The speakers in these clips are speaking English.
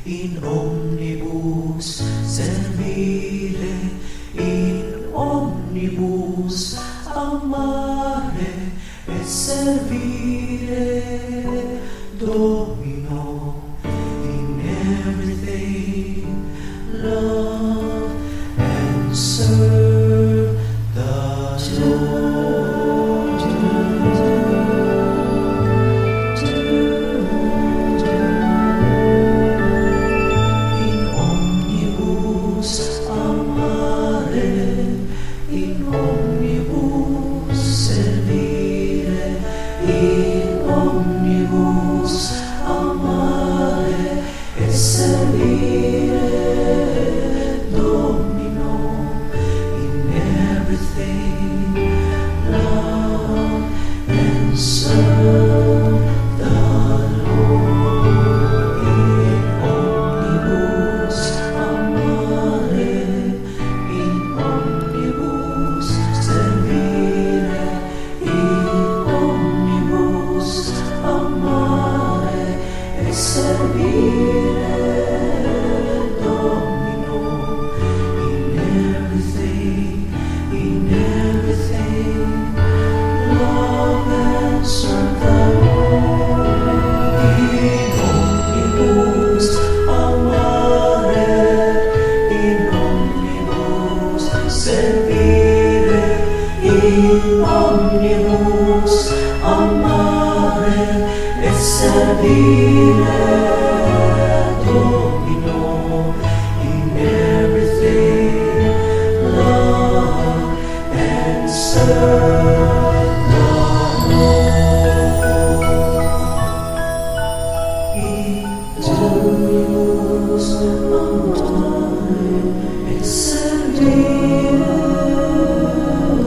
In omnibus servire, in omnibus amare e servire, Domino, in everything love and serve the Lord. In omnibus amare e servire, Domino, in everything love and serve the Lord. In omnibus amare, in omnibus servire, amare e servire, Domino, in everything, love and serve the Lord. In omnibus amare, in omnibus servire, in omnibus amare e servire, Domino, in everything love and serve the Lord. In omnibus amare e servire,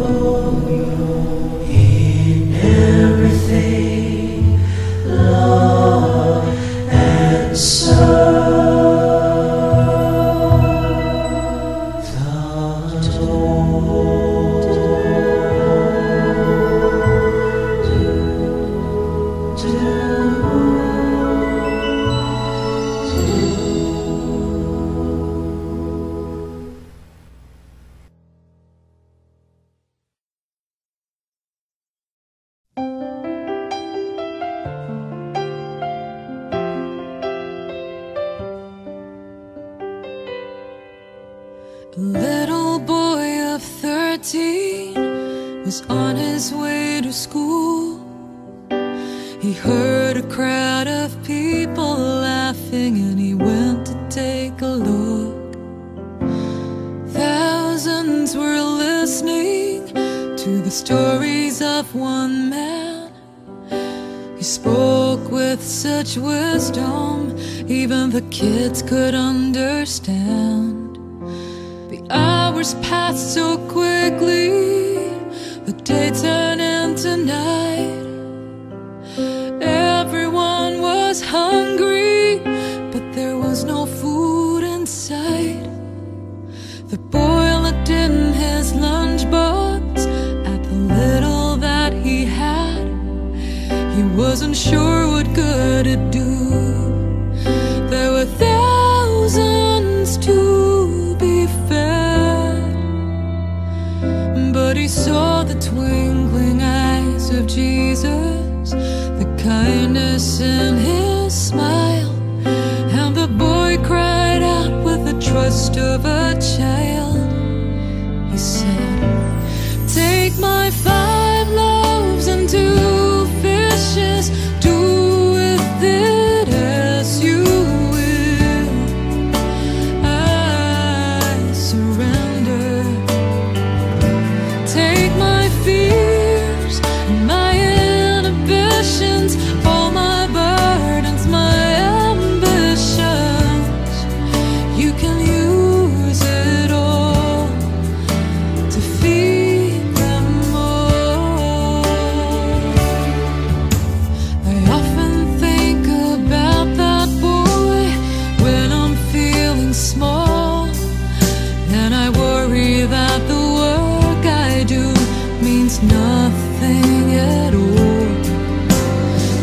Domino, in everything love and serve the Lord. A little boy of 13 was on his way to school. He heard a crowd of people laughing and he went to take a look. Thousands were listening to the stories of one man. He spoke with such wisdom, even the kids could understand. The hours passed so quickly, the day turned into night. Everyone was hungry, but there was no food in sight. The boy looked in his lunchbox at the little that he had. He wasn't sure what good it'd do. There were thousands to be fed, but he saw the twinkling eyes of Jesus, the kindness in his smile, and the boy cried out with the trust of a child. He said, "Take my 5 loaves and 2 fishes, do with it as you will. I surrender. Take my fears and my inhibitions, all my burdens, my ambitions. You can use it all. means nothing at all.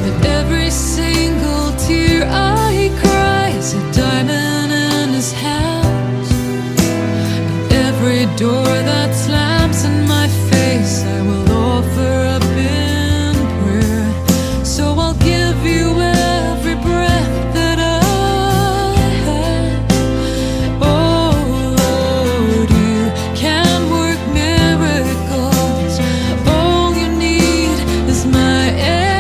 But every single tear I cry is a diamond in his hands. And every door that slams in my face I will offer up in prayer. So I'll give you every breath that I have. Oh Lord, you can work miracles. All you need is my amen.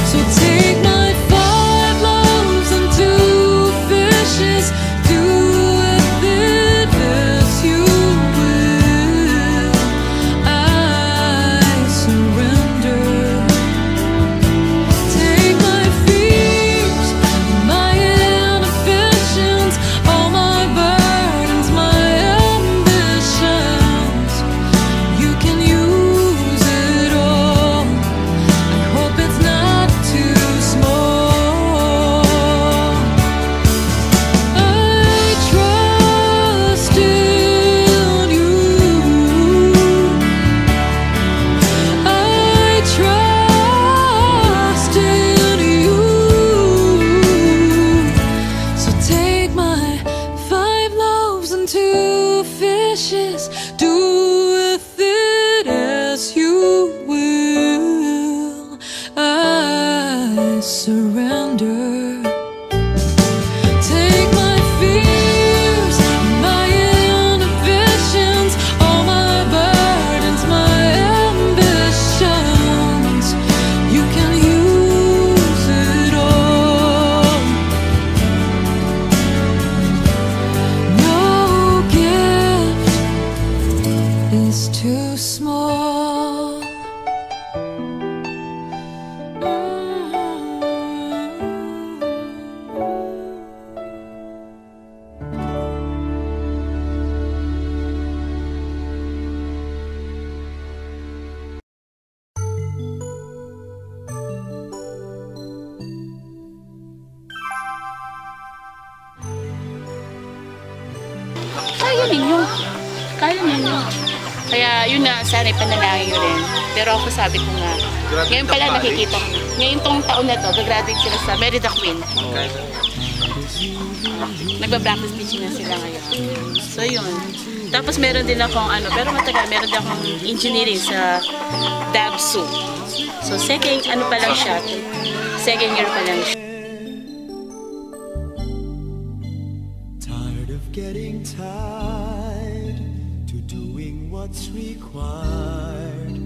So take my 5 loaves and 2 fishes, do with it as you will. I surrender. Take my fears, my inhibitions, all my burdens, my ambitions. You can use it all. I hope it's not too small. I trust in you. I trust in you. So take my 5 loaves and 2 fishes, do with it as you will. I surrender. Take my fears, my inhibitions, all my burdens, my ambitions. You can use it all. No gift is too small. Kaya ninyo. Kaya ninyo. Kaya yun na, sana ipanalangin nyo rin. Pero ako sabi ko nga, ngayon pala nakikita ko. Ngayon tong taon na to, gagraduate sila sa Merida Queen. Nagba-practice teaching na sila ngayon. So yun. Tapos meron din akong pero matagal, meron din akong engineering sa DABSU. So second year pa lang siya. Tired of getting tired to doing what's required.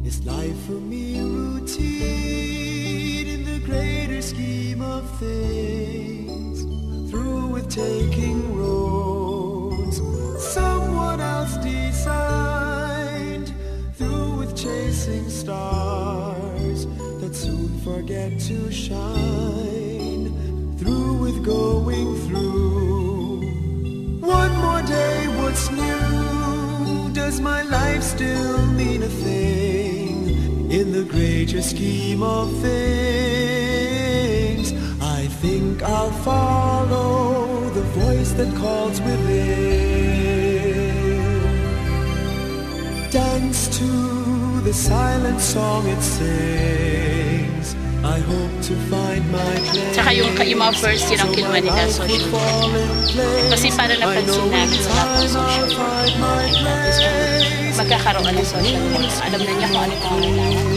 Is life for me routine in the greater scheme of things? Through with taking roads someone else designed, through with chasing stars that soon forget to shine, through with going through one more day. What's new? Does my life still mean a thing in the greater scheme of things? I think I'll follow the voice that calls within, dance to the silent song it sings. I hope to find my place. Tsaka yung mga first year ang kinuha nila social media. Kasi para napansin namin sa lahat ng social media. Magkakaroon ng social media. Alam na niya kung ano yung kailangan.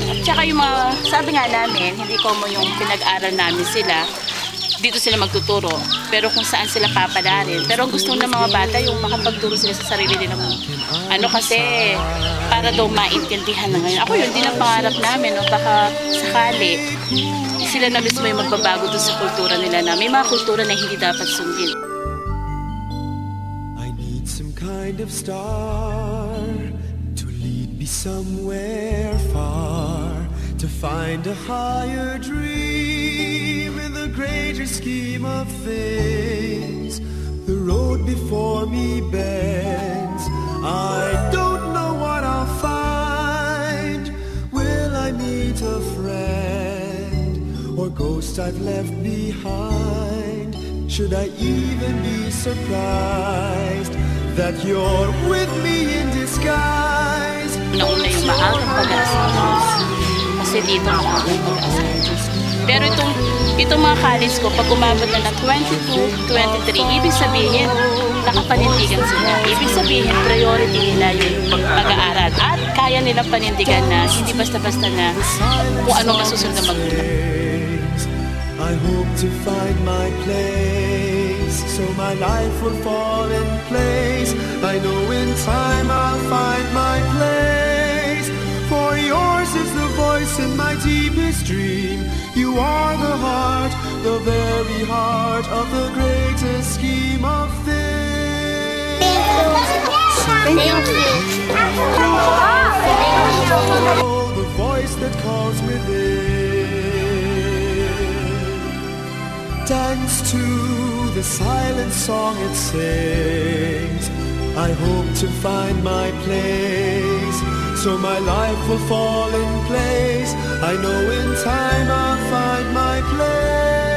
At tsaka yung mga, sabi nga namin, hindi common yung pinag-aral namin sila. Dito sila magtuturo. Pero kung saan sila papalarin. Pero ang gusto ng mga bata yung makapagturo sila sa sarili din ng kasi para daw maintindihan na ngayon. Ako yun din ang pangarap namin. No? Baka sakali sila na mismo yung magbabago doon sa kultura nila na may mga kultura na hindi dapat sundin. I need some kind of star to lead me somewhere far, to find a higher dream in the greater scheme of things. The road before me bends, I don't know what I'll find. Will I meet a friend or ghost I've left behind? Should I even be surprised that you're with me in disguise. Nauna yung maagang pag-asa ng Diyos. Kasi dito maagang pag-asa ng Diyos. Pero itong mga college ko, pag umabot na ng 22, 23, ibig sabihin, nakapanindigan sila. Ibig sabihin, priority nila yung pag-aaral. At kaya nilang panindigan na hindi basta-basta na kung ano masusunod na magulang. I hope to find my place, so my life will fall in place. I know in time I'll find my place, for yours is the voice in my deepest dream. You are the heart, the very heart of the greatest scheme of things. Thank you. Oh, the voice that calls within. Dance to the silent song it sings. I hope to find my place, so my life will fall in place. I know in time I'll find my place.